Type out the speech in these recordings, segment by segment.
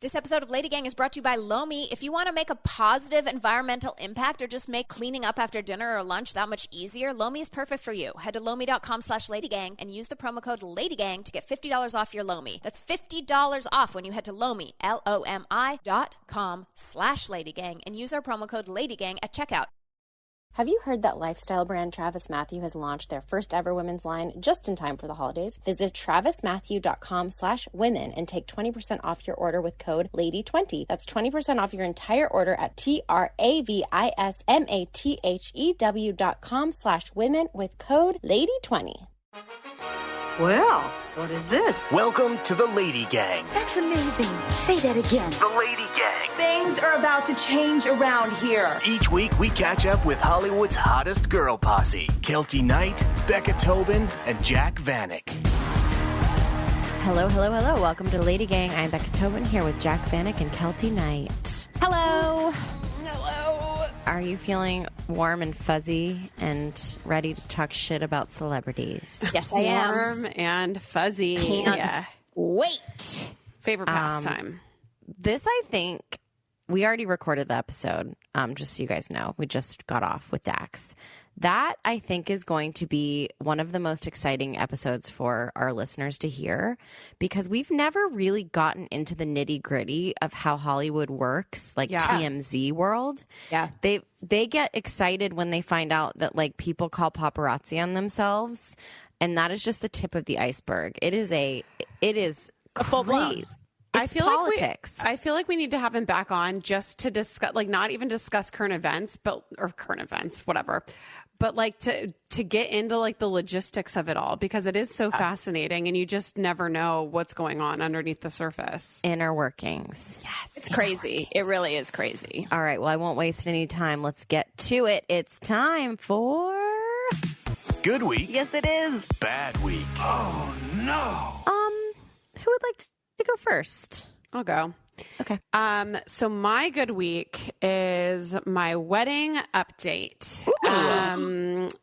This episode of Lady Gang is brought to you by Lomi. If you want to make a positive environmental impact or just make cleaning up after dinner or lunch that much easier, Lomi is perfect for you. Head to lomi.com/LadyGang and use the promo code LadyGang to get $50 off your Lomi. That's $50 off when you head to Lomi, LOMI.com/LadyGang and use our promo code LadyGang at checkout. Have you heard that lifestyle brand TravisMathew has launched their first ever women's line just in time for the holidays? Visit travismathew.com/women and take 20% off your order with code LADY20. That's 20% off your entire order at travismathew.com/women with code LADY20. Well, what is this? Welcome to the Lady Gang. That's amazing. Say that again. The Lady Gang. Things are about to change around here. Each week we catch up with Hollywood's hottest girl posse, Kelty Knight, Becca Tobin, and Jack Vanek. Hello, hello, hello. Welcome to Lady Gang. I'm Becca Tobin here with Jack Vanek and Kelty Knight. Hello. Are you feeling warm and fuzzy and ready to talk shit about celebrities? Yes, I am. Warm and fuzzy. Can't wait. Favorite pastime. This, I think, we already recorded the episode, just so you guys know. We just got off with Dax. That, I think, is going to be one of the most exciting episodes for our listeners to hear because we've never really gotten into the nitty-gritty of how Hollywood works, like TMZ world. Yeah. They get excited when they find out that, like, people call paparazzi on themselves, and that is just the tip of the iceberg. It is crazy. I feel politics. I feel like we need to have him back on just to discuss, like, not even discuss current events, whatever. But like to get into like the logistics of it all because it is so fascinating and you just never know what's going on underneath the surface. Inner workings. Yes. It's crazy. It really is crazy. All right. Well, I won't waste any time. Let's get to it. It's time for Good week. Yes, it is. Bad week. Oh, no. who would like to go first? I'll go. Okay. So my good week is my wedding update.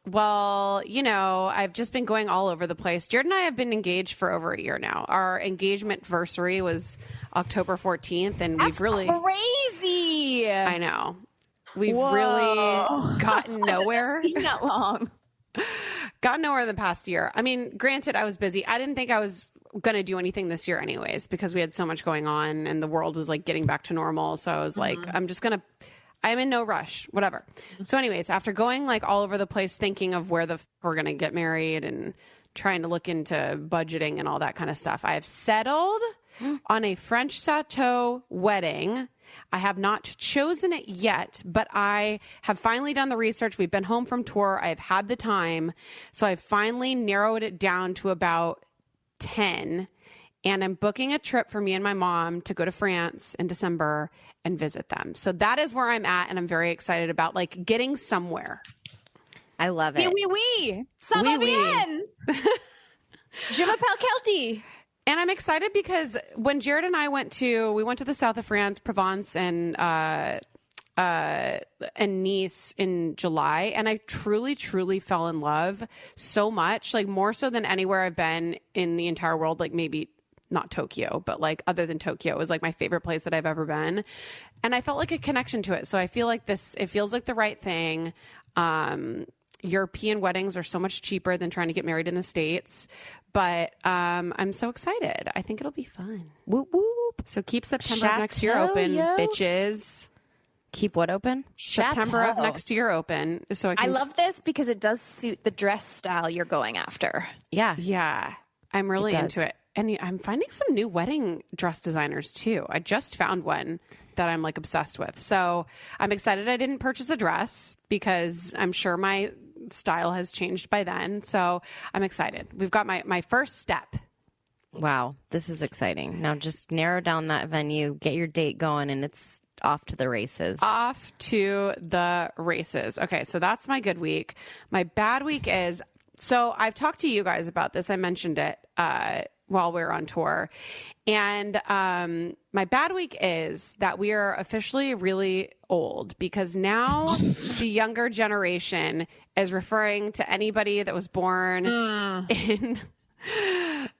Well, you know, I've just been going all over the place. Jared and I have been engaged for over a year now. Our engagement anniversary was October 14th, and we've really crazy. I know. We've really gotten nowhere. Hasn't seen that long. Gotten nowhere in the past year. I mean, granted, I was busy. I didn't think I was going to do anything this year anyways, because we had so much going on and the world was like getting back to normal. So I was like, I'm in no rush, whatever. So anyways, after going like all over the place, thinking of where we're going to get married and trying to look into budgeting and all that kind of stuff, I have settled on a French chateau wedding. I have not chosen it yet, but I have finally done the research. We've been home from tour. I've had the time. So I've finally narrowed it down to about 10. And I'm booking a trip for me and my mom to go to France in December and visit them. So that is where I'm at. And I'm very excited about like getting somewhere. I love it. Oui. Ça va bien. Je m'appelle Kelty. And I'm excited because when Jared and I went to the south of France, Provence, and Nice in July, and I truly, truly fell in love so much, like more so than anywhere I've been in the entire world. Like maybe not Tokyo, but like other than Tokyo, it was like my favorite place that I've ever been, and I felt like a connection to it. So I feel like it feels like the right thing. European weddings are so much cheaper than trying to get married in the States. But I'm so excited. I think it'll be fun. Whoop, whoop. So keep September of next year open, bitches. Keep what open? September of next year open. So I love this because it does suit the dress style you're going after. Yeah. I'm really into it. And I'm finding some new wedding dress designers too. I just found one that I'm like obsessed with. So I'm excited I didn't purchase a dress because I'm sure my style has changed by then. So I'm excited. We've got my first step. Wow. This is exciting. Now just narrow down that venue, get your date going, and it's off to the races. Off to the races. Okay. So that's my good week. My bad week is, so I've talked to you guys about this. I mentioned it, while we were on tour. And my bad week is that we are officially really old because now the younger generation is referring to anybody that was born in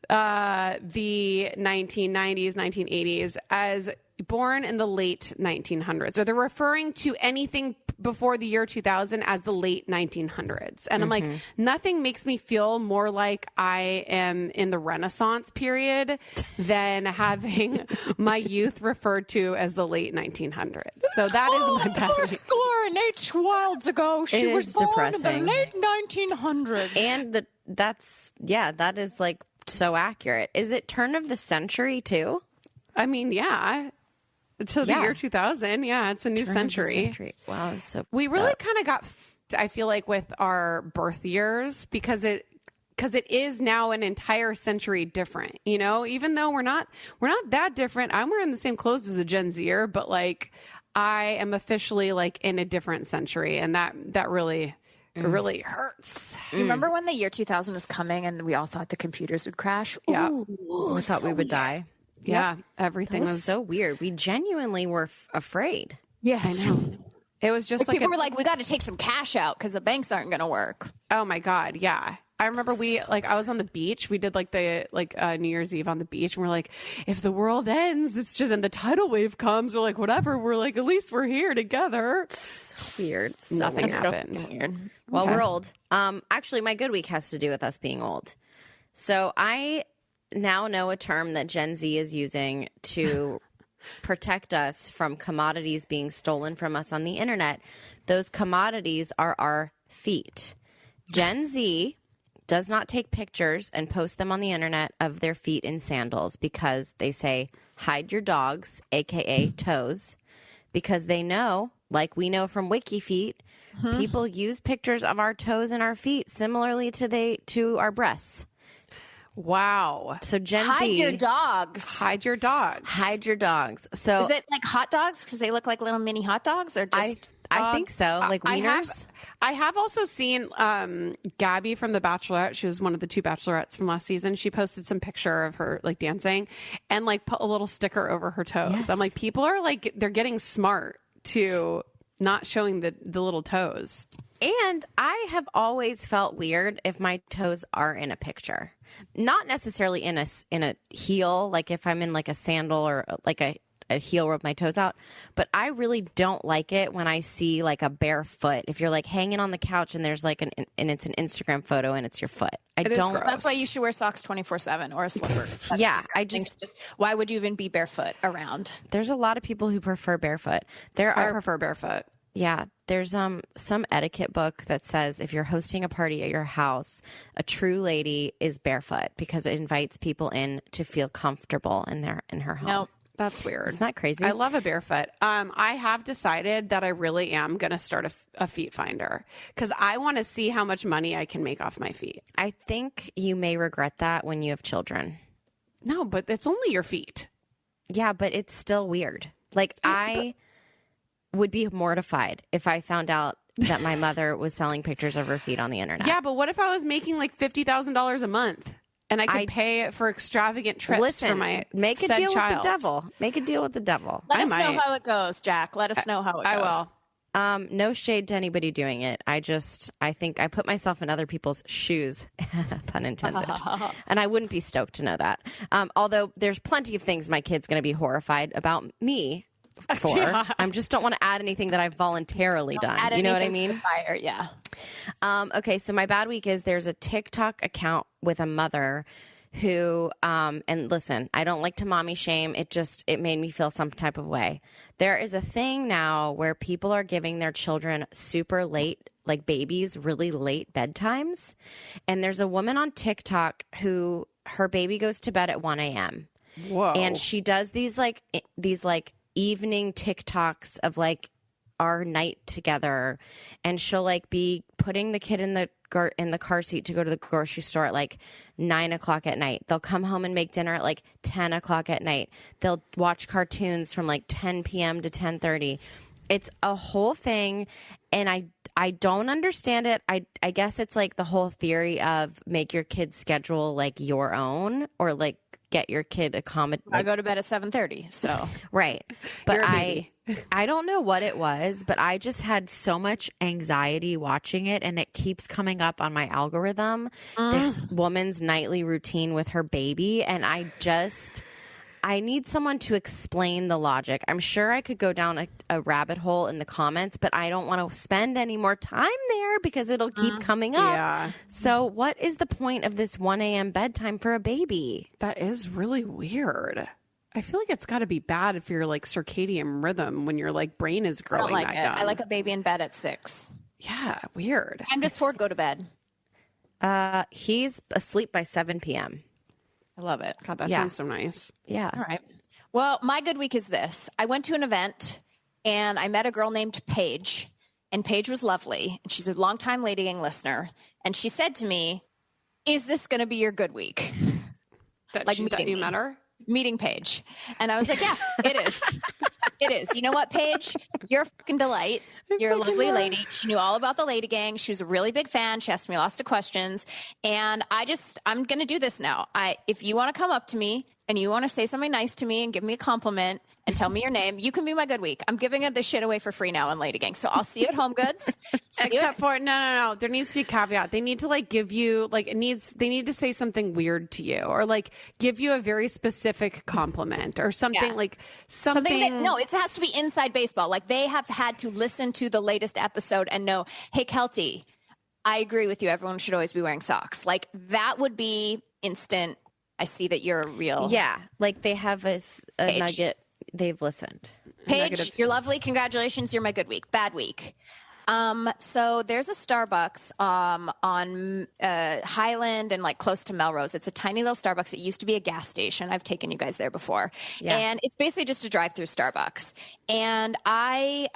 the 1990s, 1980s as born in the late 1900s, or they're referring to anything before the year 2000 as the late 1900s. And I'm like, nothing makes me feel more like I am in the Renaissance period than having my youth referred to as the late 1900s. So that is my bad week. Score and H. Wilds ago. She It was is born depressing. in the late 1900s. And that is like so accurate. Is it turn of the century too? I mean, yeah. To the Yeah. year 2000. Yeah, it's a new Turn of the century. Wow, it's so We really kind of got, I feel like, with our birth years because it is now an entire century different, you know, even though we're not that different. I'm wearing the same clothes as a Gen Zer, but like I am officially like in a different century. And that really, it really hurts. You remember when the year 2000 was coming and we all thought the computers would crash? Yeah. we thought we would die. Yeah. That Everything was was so weird. We genuinely were afraid. Yes. I know. It was just like, People were like, we got to take some cash out because the banks aren't going to work. oh my God. Yeah. I remember I was on the beach. We did New Year's Eve on the beach and we're like, if the world ends, it's just, and the tidal wave comes, we're like, whatever. We're like, at least we're here together. Weird. So Nothing weird. happened. Weird. Well, we're old. Actually, my good week has to do with us being old. So I now know a term that Gen Z is using to protect us from commodities being stolen from us on the internet. Those commodities are our feet. Gen Z does not take pictures and post them on the internet of their feet in sandals because they say, hide your dogs, aka toes, because they know, like we know from WikiFeet, people use pictures of our toes and our feet similarly to our breasts. Wow. So Gen Z, Hide your dogs. Hide your dogs. hide your dogs. So Is it like hot dogs because they look like little mini hot dogs, or just? I think so. Like wieners. I have also seen Gabby from The Bachelorette. She was one of the two Bachelorettes from last season. She posted some picture of her like dancing and like put a little sticker over her toes. Yes. I'm like, people are like, they're getting smart to not showing the little toes. And I have always felt weird if my toes are in a picture, not necessarily in a heel, like if I'm in like a sandal or like a heel with my toes out. But I really don't like it when I see like a bare foot. If you're like hanging on the couch and there's like and it's an Instagram photo and it's your foot. It is gross. That's why you should wear socks 24/7 or a slipper. That's Yeah, disgusting. Why would you even be barefoot around? There's a lot of people who prefer barefoot. I prefer barefoot. Yeah, there's some etiquette book that says if you're hosting a party at your house, a true lady is barefoot because it invites people in to feel comfortable in her home. No. That's weird. Isn't that crazy? I love a barefoot. I have decided that I really am going to start a feet finder because I want to see how much money I can make off my feet. I think you may regret that when you have children. No, but it's only your feet. Yeah, but it's still weird. Like I would be mortified if I found out that my mother was selling pictures of her feet on the internet. Yeah, but what if I was making like $50,000 a month and I could pay for extravagant trips for my make a said deal child? with the devil. Make a deal with the devil. Let us might. know how it goes, Jack. Let us know how it goes. I will. No shade to anybody doing it. I think I put myself in other people's shoes, pun intended. And I wouldn't be stoked to know that. Although there's plenty of things my kid's going to be horrified about me for. Yeah. I just don't want to add anything that I've voluntarily done. Add You know what I anything to mean? the fire, yeah. Okay, so my bad week is there's a TikTok account with a mother who, and listen, I don't like to mommy shame. It made me feel some type of way. There is a thing now where people are giving their children super late, like babies, really late bedtimes. And there's a woman on TikTok who her baby goes to bed at 1 a.m. Whoa. And she does these evening TikToks of like our night together, and she'll like be putting the kid in the car seat to go to the grocery store at like 9 o'clock at night. They'll come home and make dinner at like 10 o'clock at night. They'll watch cartoons from like 10 p.m. to 10:30. It's a whole thing, and I don't understand it. I guess it's like the whole theory of make your kid's schedule like your own, or like get your kid I go to bed at 7:30, so. Right. But You're a baby. I don't know what it was, but I just had so much anxiety watching it, and it keeps coming up on my algorithm, this woman's nightly routine with her baby, and I need someone to explain the logic. I'm sure I could go down a rabbit hole in the comments, but I don't want to spend any more time there because it'll keep coming up. Yeah. So what is the point of this 1 a.m. bedtime for a baby? That is really weird. I feel like it's got to be bad for your like circadian rhythm when your like brain is I growing don't like that it. young. I like a baby in bed at 6. Yeah, weird. I'm just Ford go to bed. He's asleep by 7 p.m. I love it. God, that Yeah. sounds so nice. Yeah. All right. Well, my good week is this. I went to an event and I met a girl named Paige, and Paige was lovely. And she's a longtime LadyGang listener. And she said to me, "Is this going to be your good week?" That, Like that meeting you me. met her? Meeting Paige. And I was like, yeah, it is. It is. You know what, Paige? You're a fucking delight. You're a lovely lady. She knew all about the LadyGang. She was a really big fan. She asked me lots of questions. And I'm going to do this now. If you want to come up to me and you want to say something nice to me and give me a compliment and tell me your name, you can be my good week. I'm giving this shit away for free now on LadyGang. So I'll see you at Home Goods. Except for no. There needs to be a caveat. They need to like give you like they need to say something weird to you or like give you a very specific compliment or something like something. It has to be inside baseball. Like they have had to listen to the latest episode and know, hey, Kelty, I agree with you. Everyone should always be wearing socks. Like that would be instant. I see that you're a real. Yeah. Like they have a nugget. They've listened. Paige, you're lovely. Congratulations. You're my good week. Bad week. So there's a Starbucks on Highland and like close to Melrose. It's a tiny little Starbucks. It used to be a gas station. I've taken you guys there before. Yeah. And it's basically just a drive-through Starbucks. And I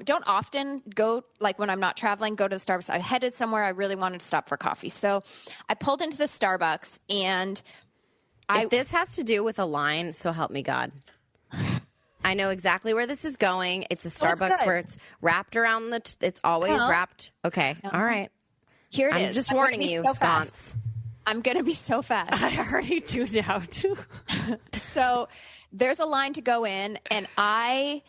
don't often go, like when I'm not traveling, go to the Starbucks. I headed somewhere. I really wanted to stop for coffee. So I pulled into the Starbucks and If this has to do with a line, so help me God. I know exactly where this is going. It's a Starbucks where it's wrapped around it's always wrapped. Okay. All right. Here it I'm is. just I'm warning gonna be you, so sconce. fast. I'm going to be so fast. I already tuned out. So there's a line to go in, and I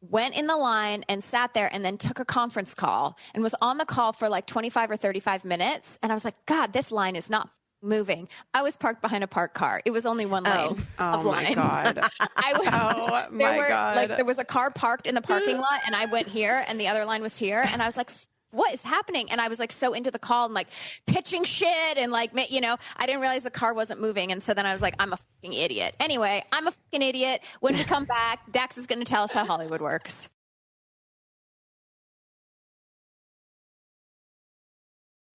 went in the line and sat there and then took a conference call and was on the call for like 25 or 35 minutes. And I was like, God, this line is not moving. I was parked behind a parked car. It was only one lane of line. My God. God. There was a car parked in the parking lot and I went here and the other line was here. And I was like, what is happening? And I was like so into the call and like pitching shit and like, I didn't realize the car wasn't moving. And so then I was like, I'm a fucking idiot. Anyway, I'm a fucking idiot. When we come back, Dax is going to tell us how Hollywood works.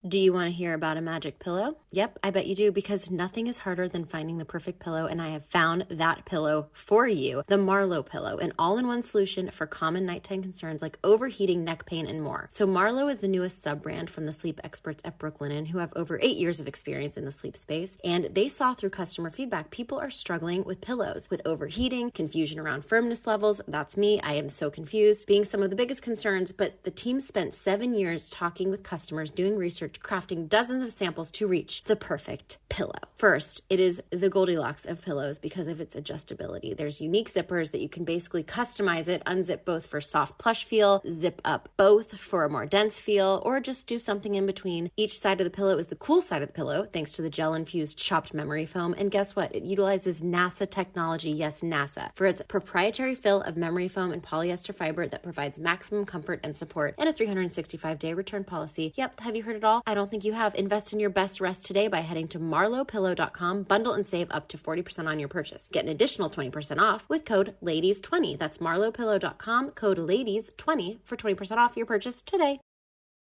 Do you want to hear about a magic pillow? Yep, I bet you do, because nothing is harder than finding the perfect pillow, and I have found that pillow for you. The Marlowe Pillow, an all-in-one solution for common nighttime concerns like overheating, neck pain, and more. So Marlowe is the newest sub-brand from the sleep experts at Brooklinen, who have over 8 years of experience in the sleep space, and they saw through customer feedback people are struggling with pillows, with overheating, confusion around firmness levels. That's me. I am so confused, being some of the biggest concerns, but the team spent 7 years talking with customers, doing research, crafting dozens of samples to reach the perfect pillow. First, it is the Goldilocks of pillows because of its adjustability. There's unique zippers that you can basically customize it, unzip both for soft plush feel, zip up both for a more dense feel, or just do something in between. Each side of the pillow is the cool side of the pillow, thanks to the gel-infused chopped memory foam. And guess what? It utilizes NASA technology, yes, NASA, for its proprietary fill of memory foam and polyester fiber that provides maximum comfort and support, and a 365-day return policy. Yep, have you heard it all? I don't think you have. Invest in your best rest today by heading to marlowpillow.com, bundle and save up to 40% on your purchase. Get an additional 20% off with code LADIES20. That's marlowpillow.com, code LADIES20 for 20% off your purchase today.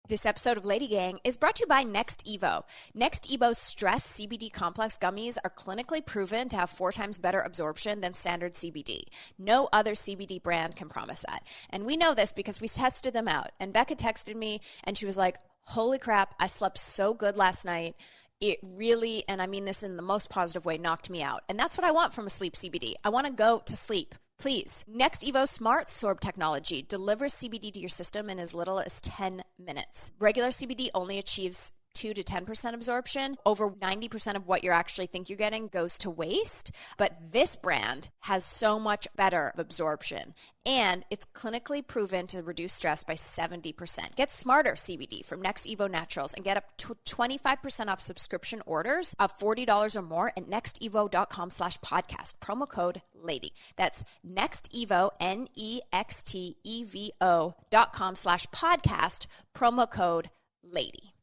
This episode of LadyGang is brought to you by Next Evo. Next Evo's Stress CBD Complex gummies are clinically proven to have 4 times better absorption than standard CBD. No other CBD brand can promise that. And we know this because we tested them out. And Becca texted me and she was like, holy crap, I slept so good last night. It really, and I mean this in the most positive way, knocked me out. And that's what I want from a sleep CBD. I want to go to sleep. Please. Next Evo Smart Sorb technology delivers CBD to your system in as little as 10 minutes. Regular CBD only achieves 2 to 10% absorption. Over 90% of what you actually think you're getting goes to waste. But this brand has so much better absorption. And it's clinically proven to reduce stress by 70%. Get Smarter CBD from Next Evo Naturals and get up to 25% off subscription orders of $40 or more at nextevo.com/podcast. Promo code LADY. That's NextEvo, NEXTEVO.com/podcast. Promo code LADY.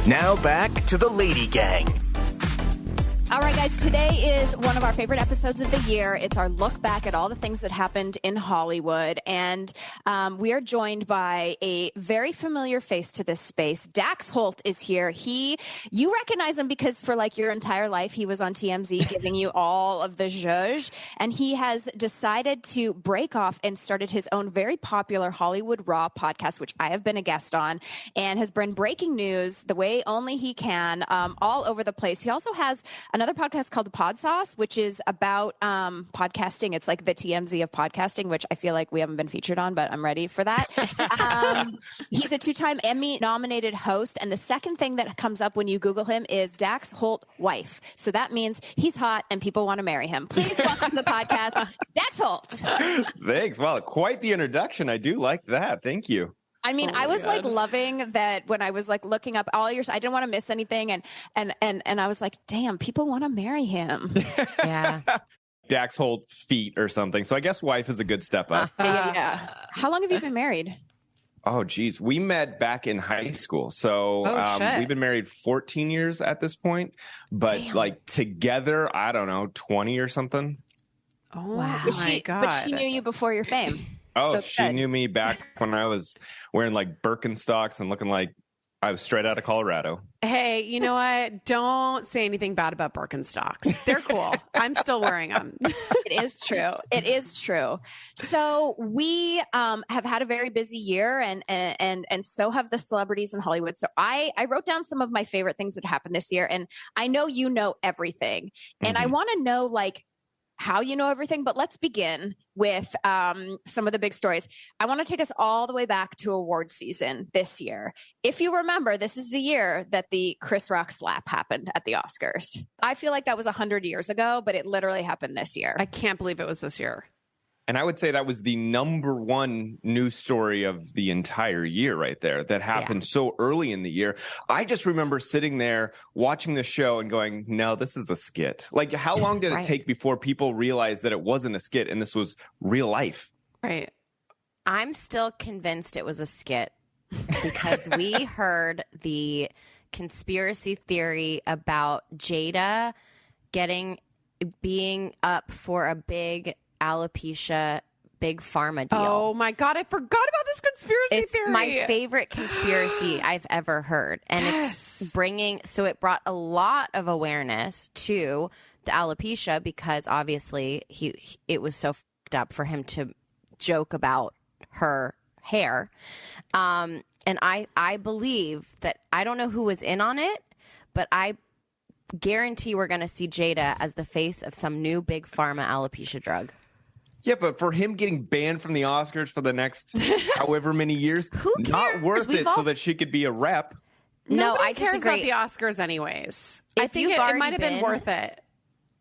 Now back to the Lady Gang. All right, guys, today is one of our favorite episodes of the year. It's our look back at all the things that happened in Hollywood. And we are joined by a very familiar face to this space. Dax Holt is here. You recognize him because for like your entire life, he was on TMZ giving you all of the zhuzh. And he has decided to break off and started his own very popular Hollywood Raw podcast, which I have been a guest on, and has been breaking news the way only he can, all over the place. He also has another podcast called The Pod Sauce, which is about podcasting. It's like the TMZ of podcasting, which I feel like we haven't been featured on, but I'm ready for that. He's a 2-time Emmy-nominated host, and the second thing that comes up when you Google him is Dax Holt wife. So that means he's hot and people want to marry him. Please welcome to the podcast, Dax Holt. Thanks. Wow, quite the introduction. I do like that. Thank you. I mean, I was like loving that when I was like looking up all your, I didn't want to miss anything. And I was like, damn, people want to marry him. Yeah. Dax Holt feet or something. So I guess wife is a good step up. Yeah. How long have you been married? Oh, geez. We met back in high school. So we've been married 14 years at this point. But like together, I don't know, 20 or something. Oh, wow. my God. But she knew you before your fame. Oh, So she good. knew me back when I was wearing like Birkenstocks and looking like I was straight out of Colorado. Hey, you know what? Don't say anything bad about Birkenstocks. They're cool. I'm still wearing them. It is true. It is true. So we have had a very busy year, and so have the celebrities in Hollywood. So I wrote down some of my favorite things that happened this year, and I know you know everything, and I want to know like how you know everything, but let's begin with some of the big stories. I want to take us all the way back to award season this year. If you remember, this is the year that the Chris Rock slap happened at the Oscars. I feel like that was 100 years ago, but it literally happened this year. I can't believe it was this year. And I would say that was the number one news story of the entire year right there that happened so early in the year. I just remember sitting there watching the show and going, no, this is a skit. Like, how long did it take before people realized that it wasn't a skit and this was real life? Right. I'm still convinced it was a skit because we heard the conspiracy theory about Jada being up for a big alopecia big pharma deal. Oh my God, I forgot about this conspiracy theory. It's my favorite conspiracy I've ever heard. And it brought a lot of awareness to the alopecia because obviously it was so fucked up for him to joke about her hair. And I believe that, I don't know who was in on it, but I guarantee we're going to see Jada as the face of some new big pharma alopecia drug. Yeah, but for him getting banned from the Oscars for the next however many years, Who cares? not worth it so that she could be a rep. No, Nobody I cares disagree. about the Oscars anyways. I If think you've it already might have been been- worth it.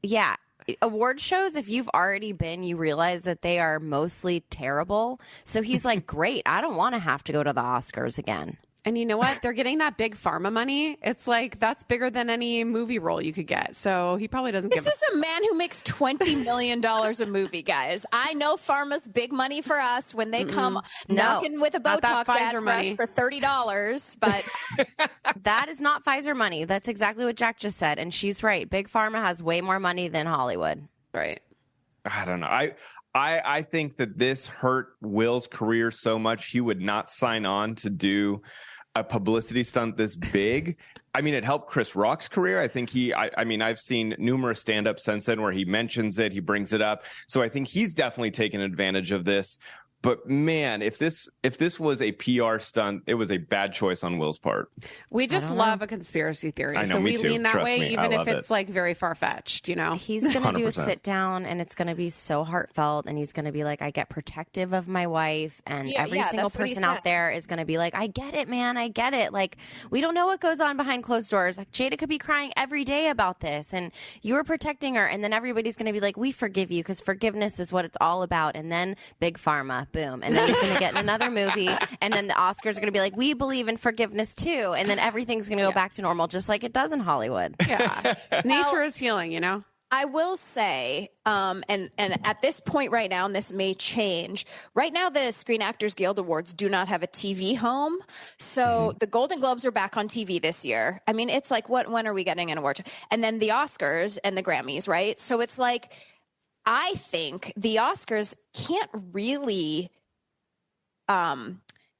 Yeah. Award shows, if you've already been, you realize that they are mostly terrible. So he's like, great, I don't want to have to go to the Oscars again. And you know what? They're getting that big pharma money. It's like, that's bigger than any movie role you could get. So he probably doesn't give This is a man who makes $20 million a movie, guys. I know pharma's big money for us when they come knocking with a Not that Botox ad Pfizer for money. us for $30, but That is not Pfizer money. That's exactly what Jack just said. And she's right. Big Pharma has way more money than Hollywood. right. I don't know. I think that this hurt Will's career so much he would not sign on to do a publicity stunt this big. I mean, it helped Chris Rock's career. I think I've seen numerous stand-ups since then where he mentions it, he brings it up. So I think he's definitely taken advantage of this. But man, if this was a PR stunt, it was a bad choice on Will's part. We just love a conspiracy theory. I know, so me we too. lean that Trust way, me, even I if love it's it. like very far-fetched, you know? He's going to do a 100%. sit down and it's going to be so heartfelt. And he's going to be like, I get protective of my wife. And every single that's what he person out said. there is going to be like, I get it, man. I get it. Like, we don't know what goes on behind closed doors. Like, Jada could be crying every day about this. And you were protecting her. And then everybody's going to be like, we forgive you because forgiveness is what it's all about. And then Big Pharma, boom. And then he's going to get in another movie. And then the Oscars are going to be like, we believe in forgiveness too. And then everything's going to go back to normal, just like it does in Hollywood. Yeah. Nature is healing, you know? I will say, and at this point right now, and this may change, right now the Screen Actors Guild Awards do not have a TV home. So the Golden Globes are back on TV this year. I mean, it's like, when are we getting an award? And then the Oscars and the Grammys, right? So it's like, I think the Oscars can't really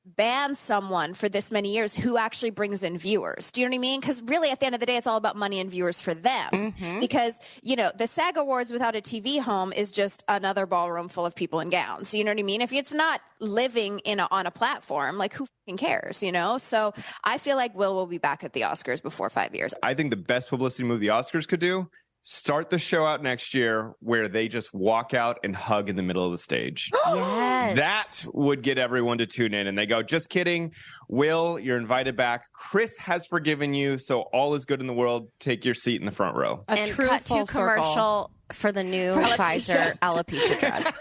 ban someone for this many years who actually brings in viewers. Do you know what I mean? Because really, at the end of the day, it's all about money and viewers for them. Because, you know, the SAG Awards without a TV home is just another ballroom full of people in gowns. You know what I mean? If it's not living on a platform, like, who fucking cares, you know? So I feel like will be back at the Oscars before 5 years. I think the best publicity move the Oscars could do, start the show out next year where they just walk out and hug in the middle of the stage. Yes. That would get everyone to tune in. And they go, just kidding. Will, you're invited back. Chris has forgiven you. So all is good in the world. Take your seat in the front row. A And true cut full to commercial for the new Pfizer alopecia drug.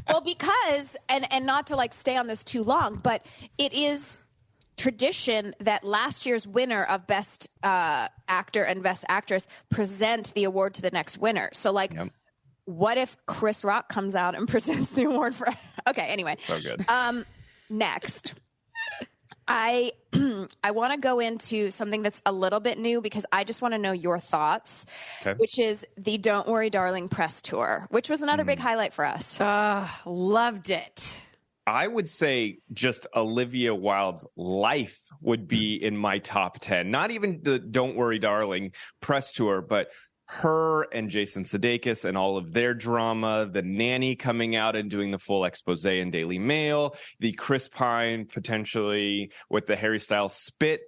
Well, because, and not to like stay on this too long, but it is tradition that last year's winner of Best Actor and Best Actress present the award to the next winner. So, like, what if Chris Rock comes out and presents the award for? Okay, anyway. So good. Next, I want to go into something that's a little bit new because I just want to know your thoughts, which is the Don't Worry, Darling press tour, which was another big highlight for us. Loved it. I would say just Olivia Wilde's life would be in my top 10. Not even the Don't Worry, Darling press tour, but her and Jason Sudeikis and all of their drama, the nanny coming out and doing the full expose in Daily Mail, the Chris Pine potentially with the Harry Styles spit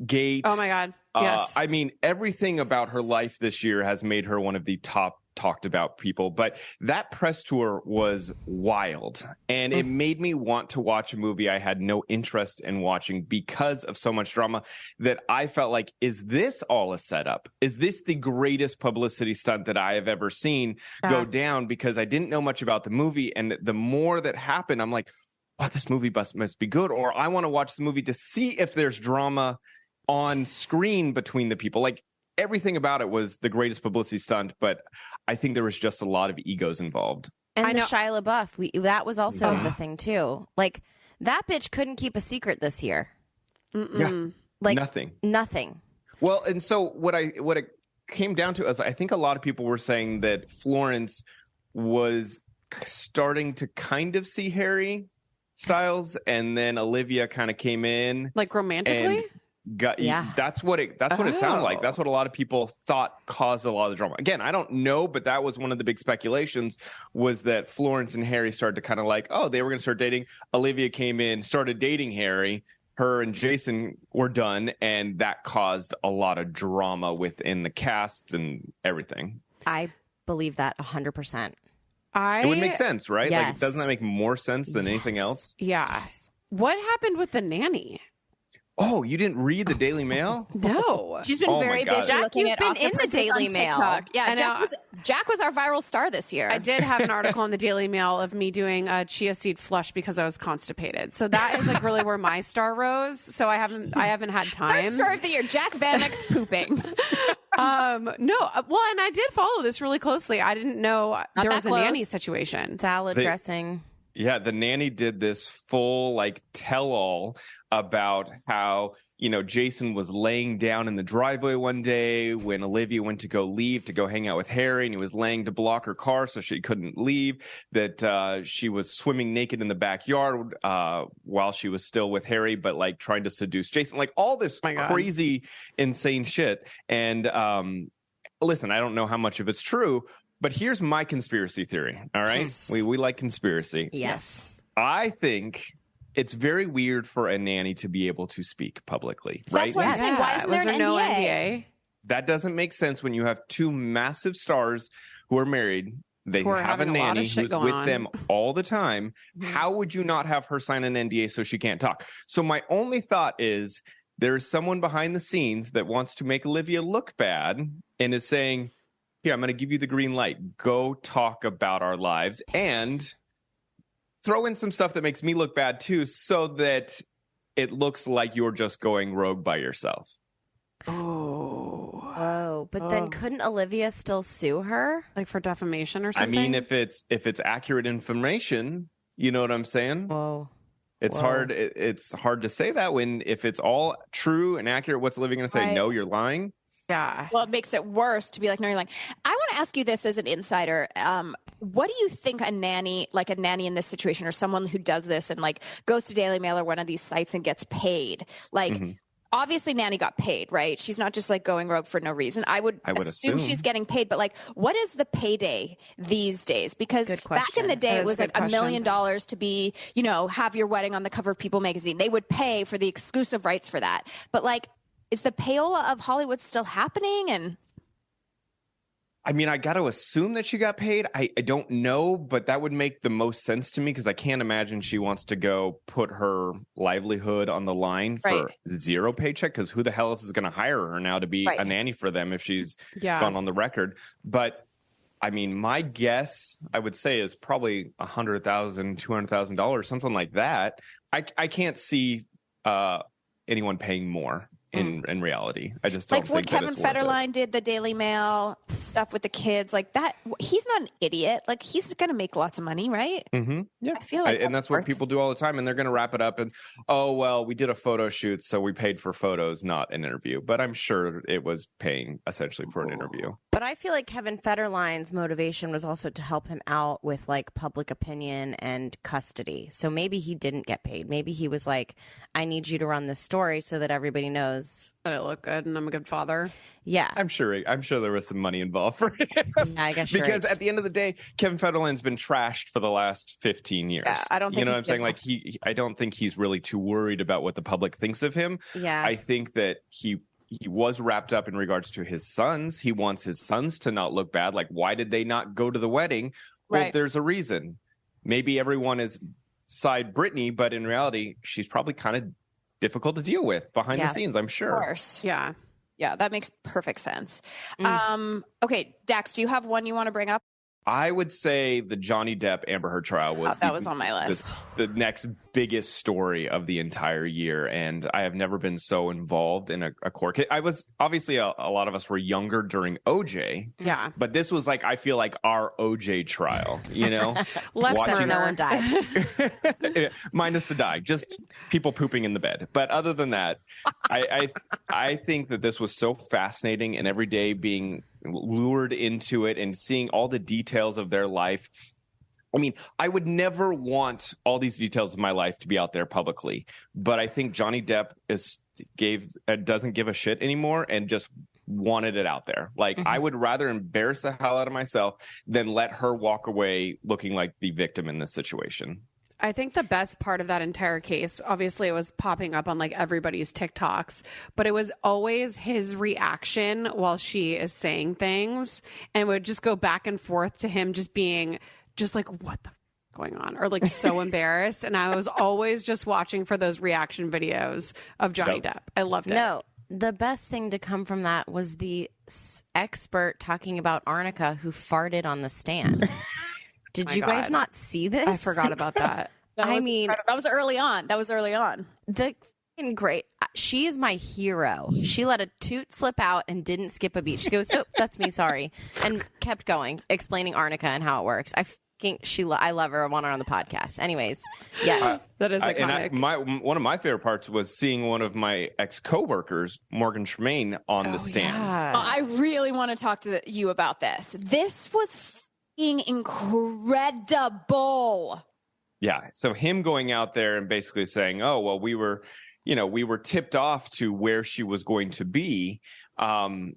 gate. Oh my God. Yes. I mean, everything about her life this year has made her one of the top talked about people, but that press tour was wild and it made me want to watch a movie I had no interest in watching because of so much drama that I felt like, is this all a setup? Is this the greatest publicity stunt that I have ever seen go down? Because I didn't know much about the movie, and the more that happened, I'm like, oh, this movie must be good, or I want to watch the movie to see if there's drama on screen between the people. Like, everything about it was the greatest publicity stunt, but I think there was just a lot of egos involved. And I the know. Shia LaBeouf, that was also the thing too. Like, that bitch couldn't keep a secret this year. Yeah, Like, nothing. Well, and so what it came down to is I think a lot of people were saying that Florence was starting to kind of see Harry Styles, and then Olivia kind of came in, Like romantically? That's what it sounded like. That's what a lot of people thought caused a lot of the drama. Again, I don't know, but that was one of the big speculations, was that Florence and Harry started to kind of like, oh, they were going to start dating. Olivia came in, started dating Harry. Her and Jason were done, and that caused a lot of drama within the cast and everything. I believe that 100%. It would make sense, right? Yes. Like, doesn't that make more sense than anything else? Yeah. What happened with the nanny? Oh, you didn't read the Daily Mail? No. She's been Oh my very God. busy Jack, looking you've at been Octopuses in the Daily on Mail. TikTok. Yeah, I know. Jack was our viral star this year. I did have an article in the Daily Mail of me doing a chia seed flush because I was constipated. So that is like really where my star rose. So I haven't had time. Third star of the year, Jack Vanek's pooping. No. Well, and I did follow this really closely. I didn't know there that was a close. nanny situation. Salad dressing. Yeah, the nanny did this full like tell-all about how, Jason was laying down in the driveway one day when Olivia went to go hang out with Harry, and he was laying to block her car so she couldn't leave, that she was swimming naked in the backyard while she was still with Harry, but like trying to seduce Jason, like all this crazy, insane shit. And listen, I don't know how much of it's true, but here's my conspiracy theory. All right. We like conspiracy. Yes. I think it's very weird for a nanny to be able to speak publicly, right? That's what I'm saying. Why isn't Was there an no NDA? NDA? That doesn't make sense when you have two massive stars who are married. They Who are have a having a lot of nanny shit who's going with on. them all the time. How would you not have her sign an NDA so she can't talk? So my only thought is there's someone behind the scenes that wants to make Olivia look bad and is saying, here, I'm going to give you the green light. Go talk about our lives and throw in some stuff that makes me look bad too, so that it looks like you're just going rogue by yourself. Oh, but then couldn't Olivia still sue her? Like for defamation or I something? mean, if it's accurate information, you know what I'm saying? Whoa. It's hard. It's hard to say that when if it's all true and accurate. What's Olivia going to say? Right. No, you're lying. Yeah. Well, it makes it worse to be like, no, you're lying. I want to ask you this as an insider. What do you think a nanny in this situation, or someone who does this and like goes to Daily Mail or one of these sites and gets paid? Like, obviously, nanny got paid, right? She's not just like going rogue for no reason. I would assume she's getting paid, but like, what is the payday these days? Because back in the day, it was like $1 million to be, have your wedding on the cover of People magazine. They would pay for the exclusive rights for that. But like, is the payola of Hollywood still happening? And I mean, I got to assume that she got paid. I don't know, but that would make the most sense to me because I can't imagine she wants to go put her livelihood on the line for zero paycheck, because who the hell else is going to hire her now to be a nanny for them if she's gone on the record? But I mean, my guess, I would say, is probably $100,000, $200,000, something like that. I can't see anyone paying more. In reality, I just don't think that it's worth it. Like when Kevin Federline did the Daily Mail stuff with the kids, like that, he's not an idiot. Like he's going to make lots of money, right? Mm-hmm. Yeah, I feel like that's what people do all the time, and they're going to wrap it up and, oh well, we did a photo shoot, so we paid for photos, not an interview. But I'm sure it was paying essentially for an interview. But I feel like Kevin Federline's motivation was also to help him out with like public opinion and custody. So maybe he didn't get paid. Maybe he was like, I need you to run this story so that everybody knows that I look good and I'm a good father. Yeah. I'm sure there was some money involved for him. Yeah, I guess because at the end of the day, Kevin Federline's been trashed for the last 15 years. Yeah, I don't think you know what I'm saying? Like I don't think he's really too worried about what the public thinks of him. Yeah. I think that he was wrapped up in regards to his sons. He wants his sons to not look bad. Like, why did they not go to the wedding? Well, there's a reason. Maybe everyone is side Britney, but in reality, she's probably kind of difficult to deal with behind the scenes, I'm sure. Of course. Yeah. Yeah, that makes perfect sense. Okay, Dax, do you have one you want to bring up? I would say the Johnny Depp Amber Heard trial was was on my list. The next biggest story of the entire year, and I have never been so involved in a court case. I was obviously a lot of us were younger during OJ, but this was like I feel like our OJ trial, less than no one died, minus the die, just people pooping in the bed. But other than that, I think that this was so fascinating, and every day being lured into it and seeing all the details of their life. I mean, I would never want all these details of my life to be out there publicly, but I think Johnny Depp doesn't give a shit anymore and just wanted it out there. Like, I would rather embarrass the hell out of myself than let her walk away looking like the victim in this situation. I think the best part of that entire case, obviously it was popping up on like everybody's TikToks, but it was always his reaction while she is saying things, and would just go back and forth to him just being just like, what the going on, or like so embarrassed. And I was always just watching for those reaction videos of Johnny Depp. I loved it. No, the best thing to come from that was the expert talking about Arnica who farted on the stand. Did you guys not see this? I forgot about that. That was early on. The great. She is my hero. She let a toot slip out and didn't skip a beat. She goes, "Oh, that's me. Sorry," and kept going, explaining Arnica and how it works. I love her. I want her on the podcast. Anyways, yes, that is iconic. One of my favorite parts was seeing one of my ex-coworkers, Morgan Tremaine, on the stand. Yeah. I really want to talk to you about this. This was incredible. Yeah. So him going out there and basically saying, oh, well, we were tipped off to where she was going to be. I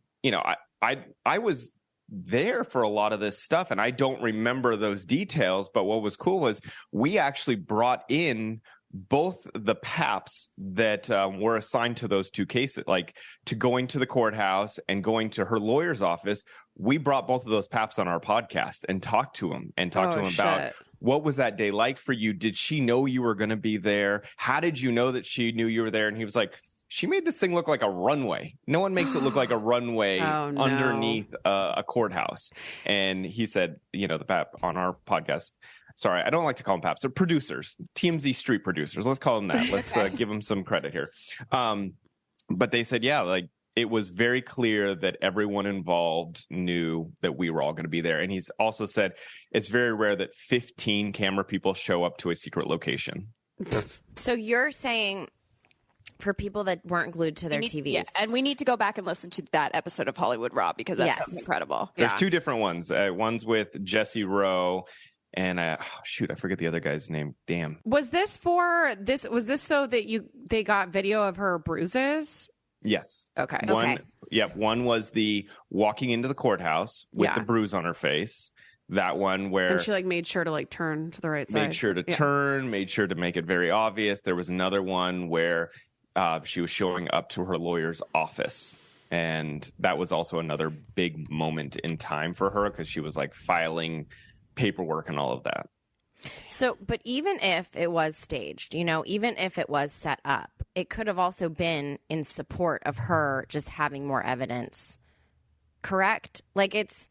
was there for a lot of this stuff, and I don't remember those details. But what was cool was we actually brought in both the paps that were assigned to those two cases, like to going to the courthouse and going to her lawyer's office. We brought both of those paps on our podcast and talked to them about what was that day like for you? Did she know you were going to be there? How did you know that she knew you were there? And he was like, she made this thing look like a runway. No one makes it look like a runway underneath a courthouse. And he said, the pap on our podcast, sorry, I don't like to call them paps. They're producers, TMZ street producers. Let's call them that. Let's give them some credit here. But they said, it was very clear that everyone involved knew that we were all going to be there. And he's also said it's very rare that 15 camera people show up to a secret location. So you're saying for people that weren't glued to their TVs. Yeah, and we need to go back and listen to that episode of Hollywood Raw because that sounds incredible. There's two different ones. One's with Jesse Rowe. And I forget the other guy's name. Damn. Was this so that they got video of her bruises? Yes. Okay. One was the walking into the courthouse with the bruise on her face. That one where and she made sure to turn to the right side. Made sure to turn, made sure to make it very obvious. There was another one where she was showing up to her lawyer's office. And that was also another big moment in time for her because she was filing paperwork and all of that. So, but even if it was staged, even if it was set up, it could have also been in support of her just having more evidence. Correct? It's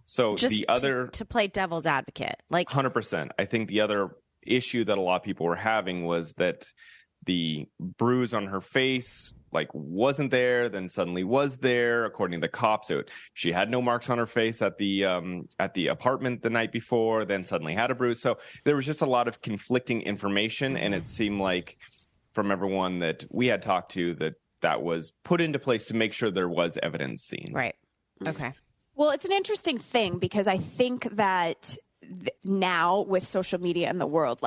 so just the other to play devil's advocate, 100%. I think the other issue that a lot of people were having was that the bruise on her face wasn't there, then suddenly was there. According to the cops, she had no marks on her face at the apartment the night before, then suddenly had a bruise. So there was just a lot of conflicting information, and it seemed like from everyone that we had talked to that was put into place to make sure there was evidence seen. Right. Okay. Well, it's an interesting thing because I think that now with social media in the world,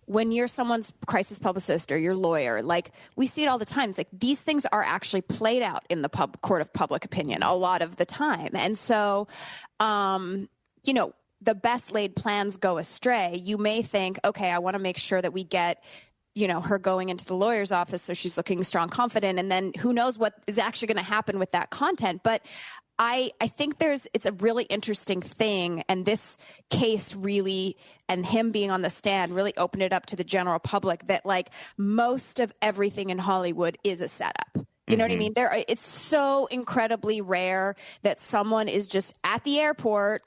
when you're someone's crisis publicist or your lawyer, we see it all the time. It's these things are actually played out in the court of public opinion a lot of the time. And so, the best laid plans go astray. You may think, okay, I want to make sure that we get her going into the lawyer's office so she's looking strong, confident, and then who knows what is actually going to happen with that content. But I think it's a really interesting thing, and this case really, and him being on the stand really opened it up to the general public that most of everything in Hollywood is a setup. You know what I mean? It's so incredibly rare that someone is just at the airport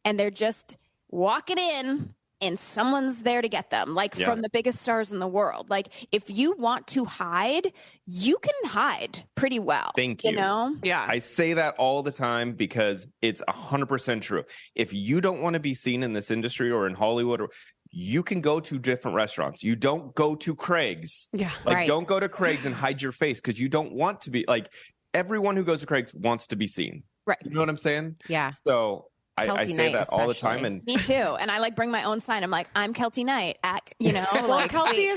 and they're just walking in and someone's there to get them, from the biggest stars in the world. If you want to hide, you can hide pretty well. Thank you. Yeah. I say that all the time because it's 100% true. If you don't want to be seen in this industry or in Hollywood, you can go to different restaurants. You don't go to Craig's. Yeah. Don't go to Craig's and hide your face because you don't want to be everyone who goes to Craig's wants to be seen. Right. You know what I'm saying? Yeah. So I say that all the time, and me too. And I bring my own sign. I'm I'm Kelty Knight. Well, Kelty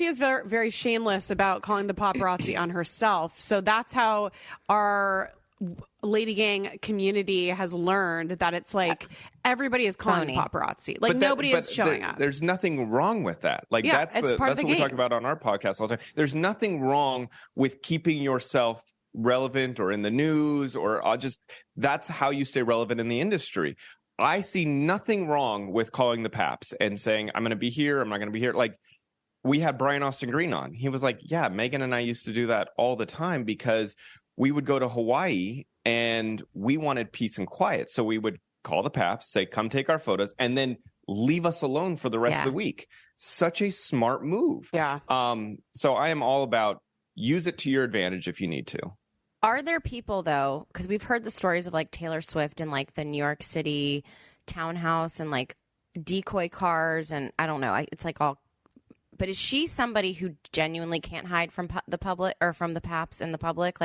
is very very shameless about calling the paparazzi on herself. So that's how our LadyGang community has learned that it's everybody is calling the paparazzi. Nobody is showing up. There's nothing wrong with that. That's what we talk about on our podcast all the time. There's nothing wrong with keeping yourself relevant or in the news or that's how you stay relevant in the industry. I see nothing wrong with calling the paps and saying, I'm going to be here, I'm not going to be here. We had Brian Austin Green on. He was yeah, Megan and I used to do that all the time because we would go to Hawaii and we wanted peace and quiet. So we would call the paps, say, come take our photos, and then leave us alone for the rest of the week. Such a smart move. Yeah. So I am all about use it to your advantage if you need to. Are there people, though, because we've heard the stories of Taylor Swift and the New York City townhouse and decoy cars and I don't know. It's all. But is she somebody who genuinely can't hide from the public or from the paps and the public?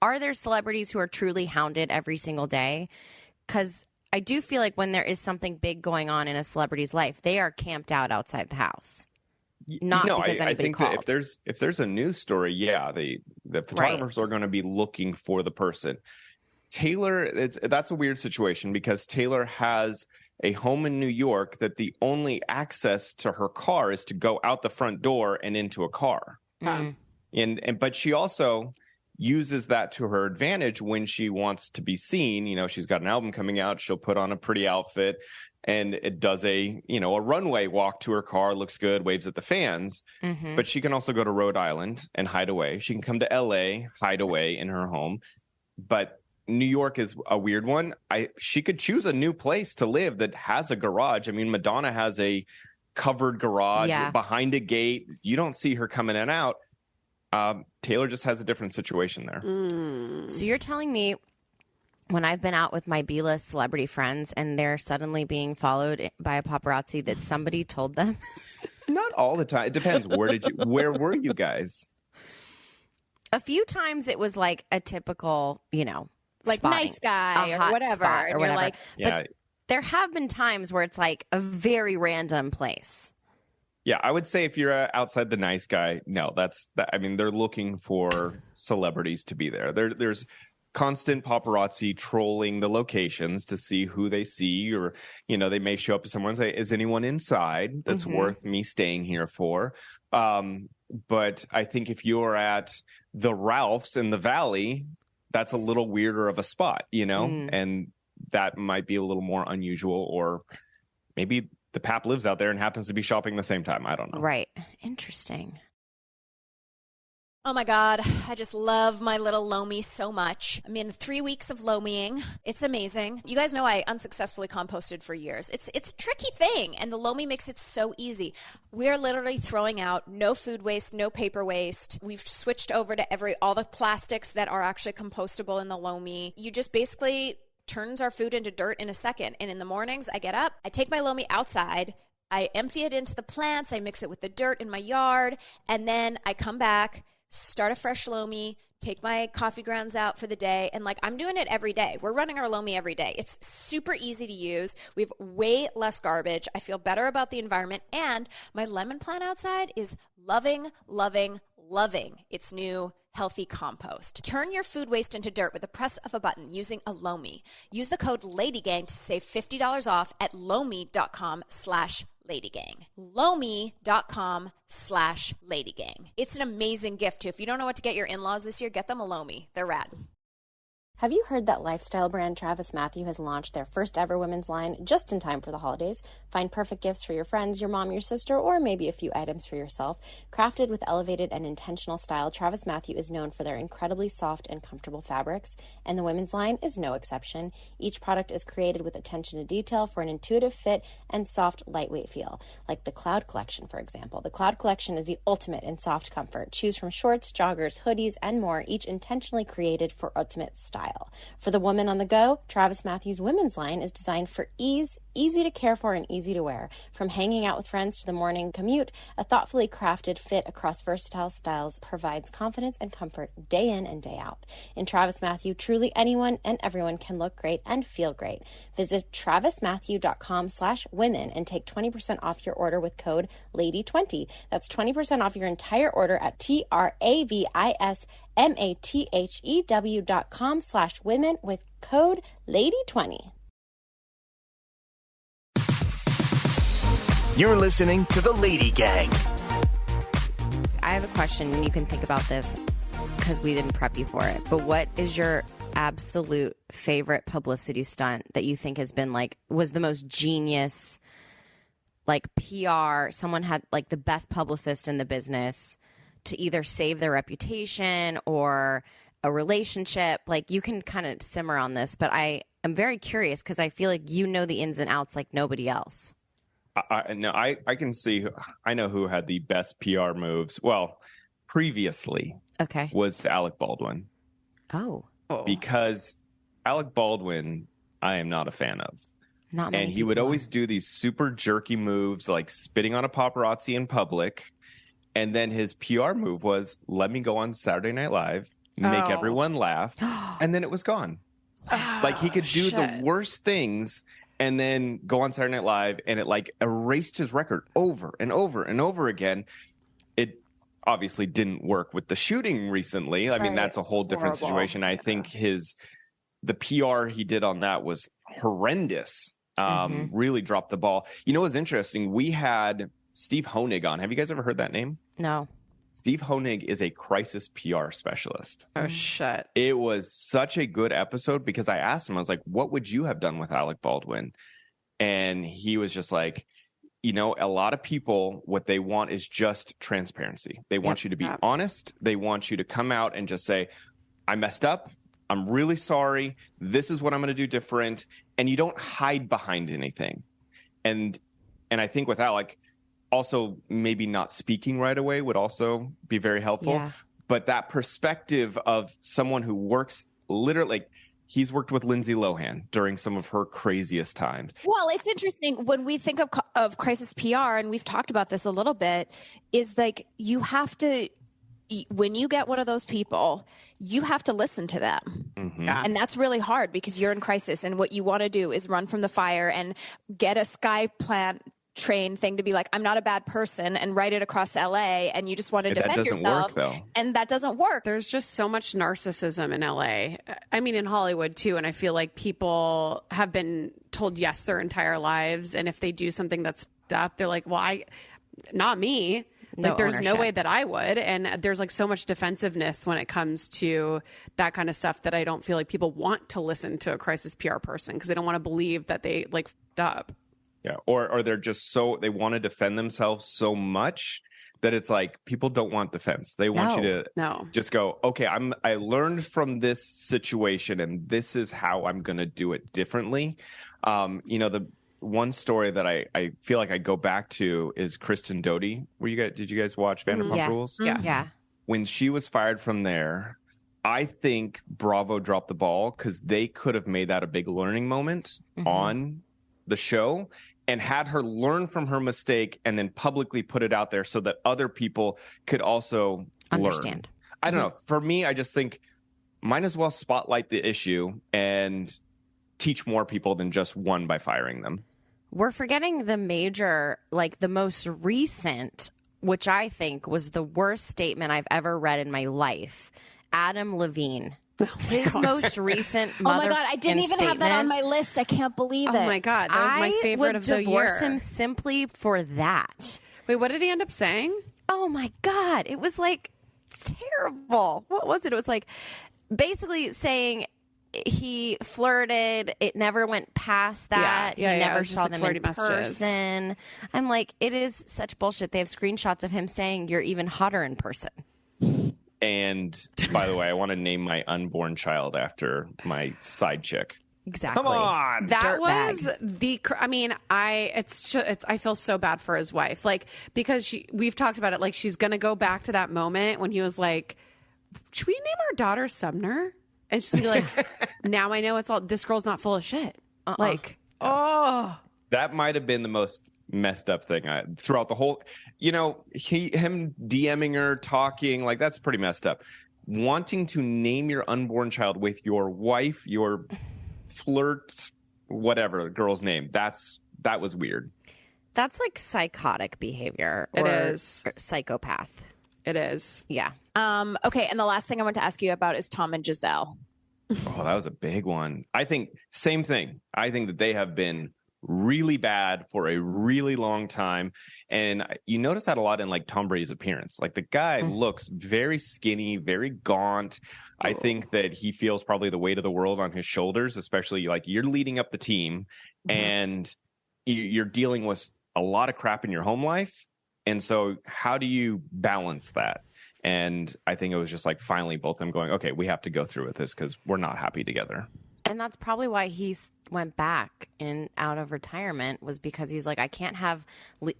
Are there celebrities who are truly hounded every single day? Because I do feel when there is something big going on in a celebrity's life, they are camped out outside the house. Not because anybody I think called. That if there's a news story, the photographers are going to be looking for the person. Taylor, that's a weird situation because Taylor has a home in New York that the only access to her car is to go out the front door and into a car. But she also uses that to her advantage when she wants to be seen. You know, she's got an album coming out. She'll put on a pretty outfit and it does a runway walk to her car, looks good, waves at the fans. But she can also go to Rhode Island and hide away. She can come to LA, hide away in her home. But New York is a weird one. She could choose a new place to live that has a garage. I mean, Madonna has a covered garage behind a gate. You don't see her coming in and out. Taylor just has a different situation there. So you're telling me when I've been out with my B-list celebrity friends and they're suddenly being followed by a paparazzi that somebody told them? Not all the time. It depends. Where were you guys? A few times it was like a typical, like spotting, nice guy or whatever. And you're like, yeah. But there have been times where it's like a very random place. Yeah, I would say if you're outside the nice guy, no, I mean, they're looking for celebrities to be there. There's constant paparazzi trolling the locations to see who they see, or, they may show up to someone and say, is anyone inside that's worth me staying here for? But I think if you're at the Ralphs in the Valley, that's a little weirder of a spot, and that might be a little more unusual, or maybe the pap lives out there and happens to be shopping the same time. I don't know. Right. Interesting. Oh my God, I just love my little Lomi so much. I'm in 3 weeks of Lomiing. It's amazing. You guys know I unsuccessfully composted for years. It's a tricky thing, and the Lomi makes it so easy. We're literally throwing out no food waste, no paper waste. We've switched over to all the plastics that are actually compostable in the Lomi. You just basically turns our food into dirt in a second. And in the mornings, I get up, I take my Lomi outside, I empty it into the plants, I mix it with the dirt in my yard, and then I come back, start a fresh Lomi, take my coffee grounds out for the day, and I'm doing it every day. We're running our Lomi every day. It's super easy to use. We have way less garbage. I feel better about the environment, and my lemon plant outside is loving its new healthy compost. Turn your food waste into dirt with the press of a button using a Lomi. Use the code LadyGang to save $50 off at lomi.com/LadyGang. Lomi.com/LadyGang. It's an amazing gift too. If you don't know what to get your in-laws this year, get them a Lomi. They're rad. Have you heard that lifestyle brand TravisMathew has launched their first ever women's line just in time for the holidays? Find perfect gifts for your friends, your mom, your sister, or maybe a few items for yourself. Crafted with elevated and intentional style, TravisMathew is known for their incredibly soft and comfortable fabrics, and the women's line is no exception. Each product is created with attention to detail for an intuitive fit and soft, lightweight feel, like the Cloud Collection, for example. The Cloud Collection is the ultimate in soft comfort. Choose from shorts, joggers, hoodies, and more, each intentionally created for ultimate style. For the woman on the go, TravisMathew's women's line is designed for ease, easy to care for, and easy to wear. From hanging out with friends to the morning commute, a thoughtfully crafted fit across versatile styles provides confidence and comfort day in and day out. In TravisMathew, truly anyone and everyone can look great and feel great. Visit travismathew.com/women and take 20% off your order with code LADY20. That's 20% off your entire order at travismathew.com/women with code LADY20. You're listening to the Lady Gang. I have a question, and you can think about this because we didn't prep you for it. But what is your absolute favorite publicity stunt that you think has been was the most genius, PR? Someone had the best publicist in the business to either save their reputation or a relationship. You can kind of simmer on this, but I am very curious because I feel like you know the ins and outs like nobody else. I can see. I know who had the best PR moves. Well, previously, was Alec Baldwin. Oh, because Alec Baldwin, I am not a fan of. Not many and he would people always do these super jerky moves, like spitting on a paparazzi in public. And then his PR move was, let me go on Saturday Night Live, make everyone laugh, and then it was gone. Wow, he could do the worst things and then go on Saturday Night Live, and it erased his record over and over and over again. It obviously didn't work with the shooting recently. I mean, that's a whole different situation. I think his the PR he did on that was horrendous. Really dropped the ball. You know what's interesting? We had Steve Honig on. Have you guys ever heard that name? No. Steve Honig is a crisis PR specialist. Oh, shit. It was such a good episode because I asked him, I was like, what would you have done with Alec Baldwin? And he was just like, you know, a lot of people, what they want is just transparency. They want you to be honest. They want you to come out and just say, I messed up. I'm really sorry. This is what I'm going to do different. And you don't hide behind anything. And I think with Alec, also maybe not speaking right away would also be very helpful. Yeah. But that perspective of someone who works literally, like, he's worked with Lindsay Lohan during some of her craziest times. Well, it's interesting when we think of crisis PR, and we've talked about this a little bit, is like you have to, when you get one of those people, you have to listen to them. And that's really hard because you're in crisis, and what you want to do is run from the fire and get a sky plant train thing to be like, I'm not a bad person, and write it across LA, and you just want to defend yourself. That doesn't work, though. And that doesn't work. There's just so much narcissism in LA. I mean, in Hollywood too. And I feel like people have been told yes their entire lives. And if they do something that's fucked up, they're like, well, not me. Like, there's no way that I would. And there's like so much defensiveness when it comes to that kind of stuff that I don't feel like people want to listen to a crisis PR person because they don't want to believe that they like fucked up. Yeah. Or they're just they want to defend themselves so much that it's like people don't want defense. They want you to just go, okay, I learned from this situation and this is how I'm going to do it differently. You know, the one story that I feel like I go back to is Kristen Doty. Did you guys watch Vanderpump Rules? Yeah. When she was fired from there, I think Bravo dropped the ball because they could have made that a big learning moment on the show and had her learn from her mistake and then publicly put it out there so that other people could also understand. I don't know. For me, I just think might as well spotlight the issue and teach more people than just one by firing them. We're forgetting the major, like the most recent, which I think was the worst statement I've ever read in my life. Adam Levine. His most recent oh my God, I didn't even have that on my list. I can't believe it. Oh my God, that was my favorite of the year. I would divorce him simply for that. Wait, what did he end up saying? Oh my God, it was like terrible. What was it? It was like basically saying he flirted. It never went past that. He never saw them in person. I'm like, it is such bullshit. They have screenshots of him saying you're even hotter in person. And by the way, I want to name my unborn child after my side chick. Exactly. Come on. That was I mean, I feel so bad for his wife. Like, because we've talked about it. Like, she's going to go back to that moment when he was like, should we name our daughter Sumner? And she's going to be like, now I know this girl's not full of shit. Like, that might have been the most messed up thing throughout the whole, him DMing her, talking, like, that's pretty messed up. Wanting to name your unborn child with your wife, your flirt, whatever girl's name, that was weird. That's like psychotic behavior. It is. Or psychopath. It is. Yeah. Okay, and the last thing I want to ask you about is Tom and Giselle. Oh, that was a big one. I think same thing. I think that they have been really bad for a really long time. And you notice that a lot in like Tom Brady's appearance. Like, the guy looks very skinny, very gaunt. I think that he feels probably the weight of the world on his shoulders, especially like you're leading up the team and you're dealing with a lot of crap in your home life. And so how do you balance that? And I think it was just like finally both of them going, okay, we have to go through with this because we're not happy together. And that's probably why he went back out of retirement, was because he's like, I can't have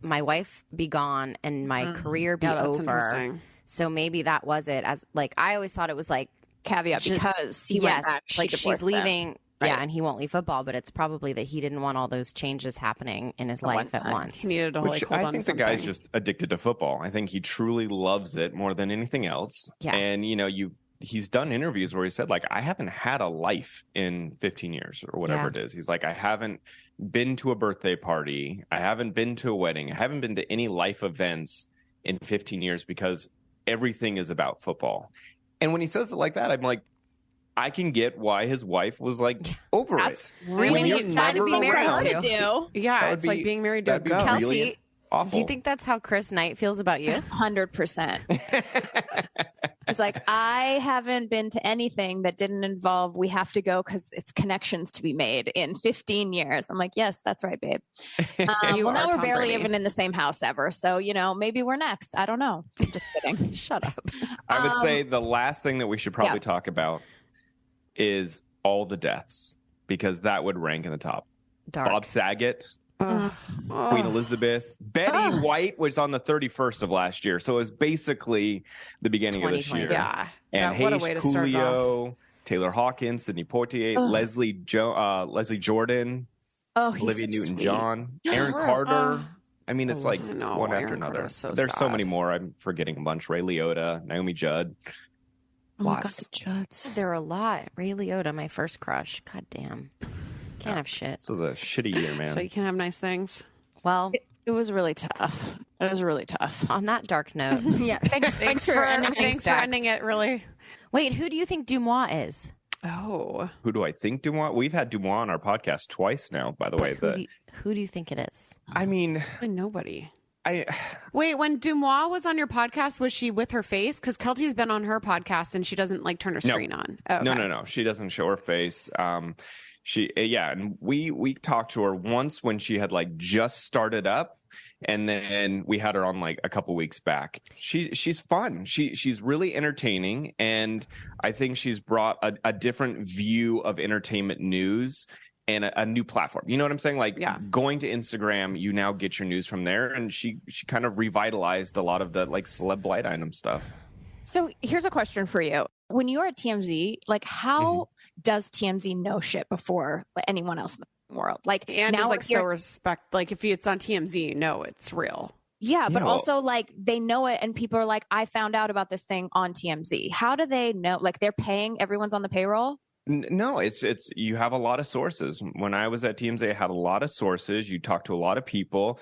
my wife be gone and my career be over. So maybe that was it. As like, I always thought it was like caveat because he went back. Like she's leaving. Them. Right. Yeah, and he won't leave football, but it's probably that he didn't want all those changes happening in his life at once. He needed to hold on to something. I think the guy's just addicted to football. I think he truly loves it more than anything else. Yeah. And, he's done interviews where he said, like, I haven't had a life in 15 years or whatever it is. He's like, I haven't been to a birthday party. I haven't been to a wedding. I haven't been to any life events in 15 years because everything is about football. And when he says it like that, I'm like, I can get why his wife was like over That's it. really sad to be married to. Yeah, it's like being married to a ghost. Kelsey, really awful. do you think that's how Chris Knight feels about you? 100%. He's like, I haven't been to anything that didn't involve we have to go because it's connections to be made in 15 years. I'm like, yes, that's right, babe. Well, now we're barely even in the same house ever. So, maybe we're next. I don't know. Just kidding. Shut up. I would say the last thing that we should probably talk about is all the deaths, because that would rank in the top. Dark. Bob Saget, Queen Elizabeth, Betty White was on the 31st of last year, so it was basically the beginning of this year. Yeah, and what a way to start off. Coolio, Taylor Hawkins, Sidney Poitier, Leslie Jordan, Olivia Newton-John, Aaron Carter. I mean, it's like one after another. There's so many more. I'm forgetting a bunch. Ray Liotta, Naomi Judd. Lots. There are a lot. Ray Liotta, my first crush. God damn. Can't have shit. This was a shitty year, man. So you can have nice things. Well, it was really tough. It was really tough. On that dark note. Yeah. Thanks for ending it, really. Wait, who do you think Dumois is? Oh. Who do I think Dumois? We've had Dumois on our podcast twice now, by the way. Who do you think it is? I mean... Nobody. Wait, when Dumois was on your podcast, was she with her face? Because Kelty's been on her podcast and she doesn't turn her screen on. Oh, okay. No. She doesn't show her face. And we talked to her once when she had just started up, and then we had her on a couple weeks back. She's fun. She's really entertaining, and I think she's brought a different view of entertainment news and a new platform. You know what I'm saying? Going to Instagram, you now get your news from there, and she kind of revitalized a lot of the celeb blind item stuff. So here's a question for you. When you're at TMZ, how does TMZ know shit before anyone else in the world? And now is so respect. If it's on TMZ, you know it's real. Yeah, but also they know it, and people are I found out about this thing on TMZ. How do they know? They're paying, everyone's on the payroll? No, it's you have a lot of sources. When I was at TMZ, I had a lot of sources. You talk to a lot of people.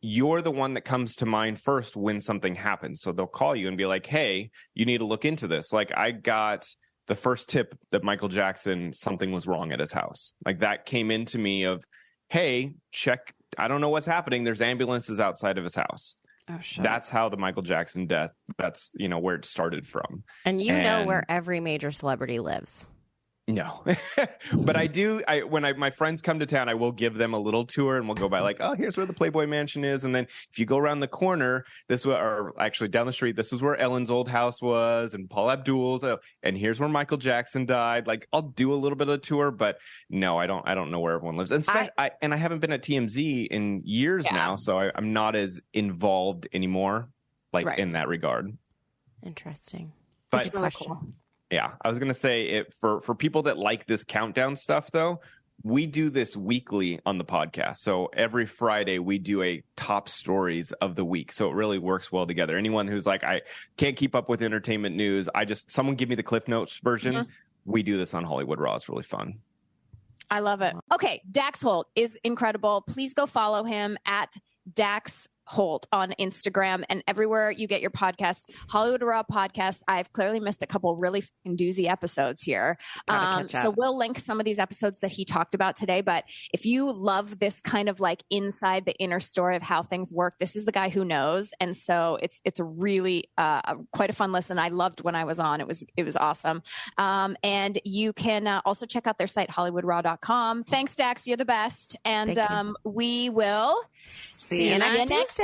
You're the one that comes to mind first when something happens. So they'll call you and be like, hey, you need to look into this. I got the first tip that Michael Jackson, something was wrong at his house. That came into me of, hey, check. I don't know what's happening. There's ambulances outside of his house. Oh, shit. That's how the Michael Jackson death, that's, where it started from. And you know where every major celebrity lives. No, but I do. When my friends come to town, I will give them a little tour, and we'll go by oh, here's where the Playboy Mansion is, and then if you go around the corner, or actually down the street, this is where Ellen's old house was, and Paul Abdul's, and here's where Michael Jackson died. I'll do a little bit of a tour, but no, I don't know where everyone lives, and I haven't been at TMZ in years now, so I'm not as involved anymore, in that regard. Interesting. But That's really cool. Yeah, I was going to say for people that like this countdown stuff, though, we do this weekly on the podcast. So every Friday we do a top stories of the week. So it really works well together. Anyone who's I can't keep up with entertainment news, someone give me the Cliff Notes version. Mm-hmm. We do this on Hollywood Raw. It's really fun. I love it. Okay, Dax Holt is incredible. Please go follow him at Dax Holt on Instagram and everywhere you get your podcast. Hollywood Raw podcast. I've clearly missed a couple really doozy episodes here. So we'll link some of these episodes that he talked about today. But if you love this kind of inside the inner story of how things work, this is the guy who knows. And so it's a really quite a fun listen. I loved when I was on. It was awesome. And you can also check out their site, HollywoodRaw.com. Thanks, Dax. You're the best. And we will see you next Tuesday.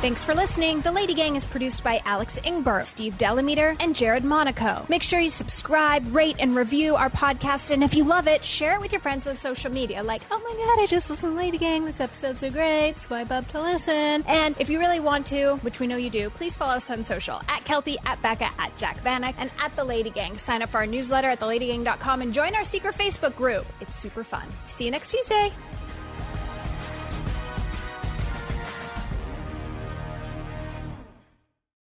Thanks for listening. The Lady Gang is produced by Alex Ingber, Steve Delameter, and Jared Monaco. Make sure you subscribe, rate, and review our podcast. And if you love it, share it with your friends on social media. Oh my God, I just listened to Lady Gang. This episode's so great. Swipe up to listen. And if you really want to, which we know you do, please follow us on social at Kelty, at Becca, at Jack Vanek, and at The Lady Gang. Sign up for our newsletter at theladygang.com and join our secret Facebook group. It's super fun. See you next Tuesday.